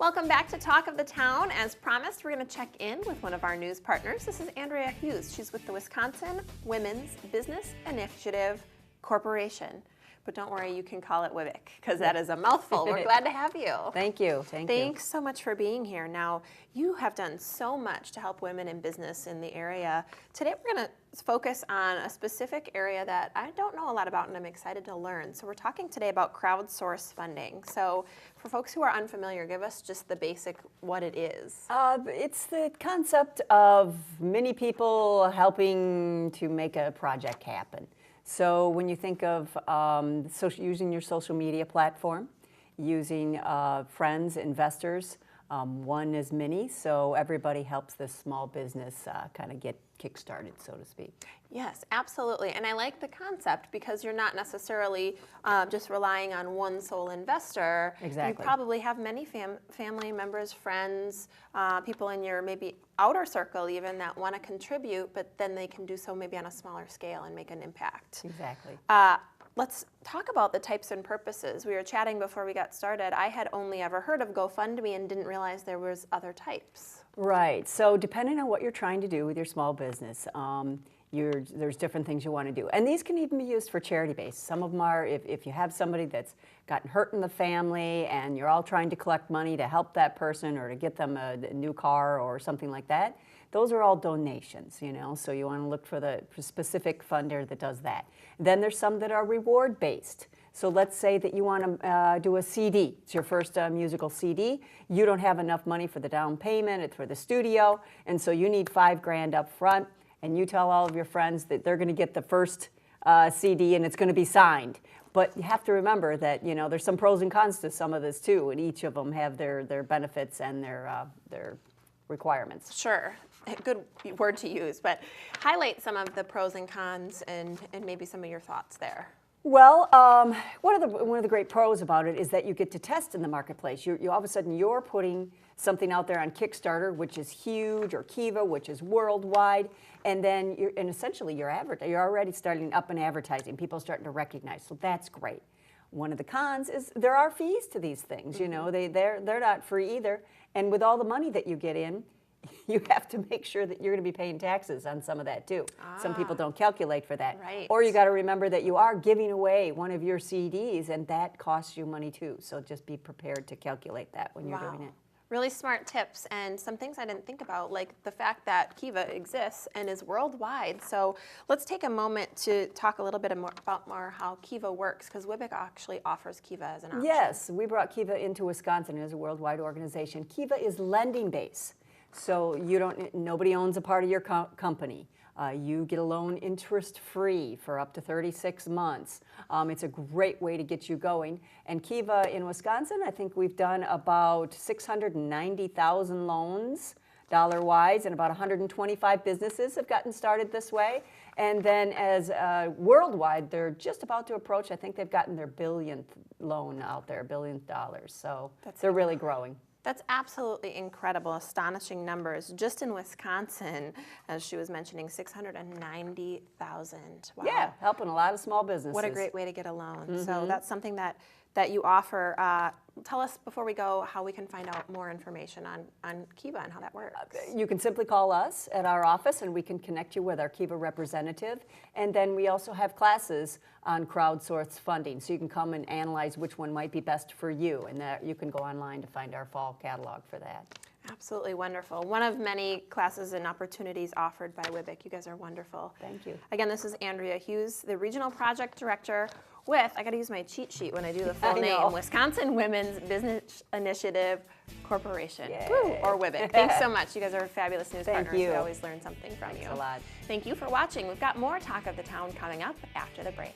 Welcome back to Talk of the Town. As promised, we're going to check in with one of our news partners. This is Andrea Hughes. She's with the Wisconsin Women's Business Initiative Corporation. But don't worry, you can call it WWBIC because that is a mouthful. We're glad to have you. Thank you. Thanks so much for being here. Now, you have done so much to help women in business in the area. Today, we're going to focus on a specific area that I don't know a lot about and I'm excited to learn. So we're talking today about crowdsource funding. So for folks who are unfamiliar, give us just the basic what it is. It's the concept of many people helping to make a project happen. So when you think of using your social media platform, using friends, investors, one is many, so everybody helps this small business kind of get kick-started, so to speak. Yes, absolutely. And I like the concept because you're not necessarily just relying on one sole investor. Exactly. You probably have many family members, friends, people in your maybe outer circle even that want to contribute, but then they can do so maybe on a smaller scale and make an impact. Exactly. Let's talk about the types and purposes. We were chatting before we got started. I had only ever heard of GoFundMe and didn't realize there was other types. Right. So depending on what you're trying to do with your small business, there's different things you want to do. And these can even be used for charity base. Some of them are if you have somebody that's gotten hurt in the family and you're all trying to collect money to help that person or to get them a new car or something like that. Those are all donations, you know, so you want to look for the specific funder that does that. Then there's some that are reward-based. So let's say that you want to do a CD. It's your first musical CD. You don't have enough money for the down payment, it's for the studio, and so you need $5,000 up front, and you tell all of your friends that they're going to get the first CD and it's going to be signed. But you have to remember that, you know, there's some pros and cons to some of this too, and each of them have their benefits and their requirements. Sure. Good word to use, but highlight some of the pros and cons and maybe some of your thoughts there. Well, one of the great pros about it is that you get to test in the marketplace. You all of a sudden you're putting something out there on Kickstarter, which is huge, or Kiva, which is worldwide, and then essentially you're already starting up in advertising. People are starting to recognize, so that's great. One of the cons is there are fees to these things. You know, they're not free either, and with all the money that you get in, you have to make sure that you're going to be paying taxes on some of that too. Some people don't calculate for that. Right. Or you got to remember that you are giving away one of your CDs and that costs you money too. So just be prepared to calculate that when you're doing it. Really smart tips and some things I didn't think about, like the fact that Kiva exists and is worldwide. So let's take a moment to talk a little bit about how Kiva works, because WWBIC actually offers Kiva as an option. Yes, we brought Kiva into Wisconsin as a worldwide organization. Kiva is lending base. So nobody owns a part of your company. You get a loan interest-free for up to 36 months. It's a great way to get you going. And Kiva in Wisconsin, I think we've done about 690,000 loans dollar-wise, and about 125 businesses have gotten started this way. And then as worldwide, they're just about to approach, I think they've gotten their billionth loan out there, $1 billion. So they're really growing. That's absolutely incredible, astonishing numbers. Just in Wisconsin, as she was mentioning, 690,000. Wow. Yeah, helping a lot of small businesses. What a great way to get a loan. So that's something that you offer. Tell us before we go how we can find out more information on Kiva and how that works. You can simply call us at our office and we can connect you with our Kiva representative. And then we also have classes on crowdsourced funding, so you can come and analyze which one might be best for you. And that you can go online to find our fall catalog for that. Absolutely wonderful. One of many classes and opportunities offered by WWBIC. You guys are wonderful. Thank you. Again, this is Andrea Hughes, the Regional Project Director with, I got to use my cheat sheet when I do the full name, Wisconsin Women's Business Initiative Corporation, or WWBIC. Thanks so much. You guys are fabulous news partners. We always learn something from you. Thanks a lot. Thank you for watching. We've got more Talk of the Town coming up after the break.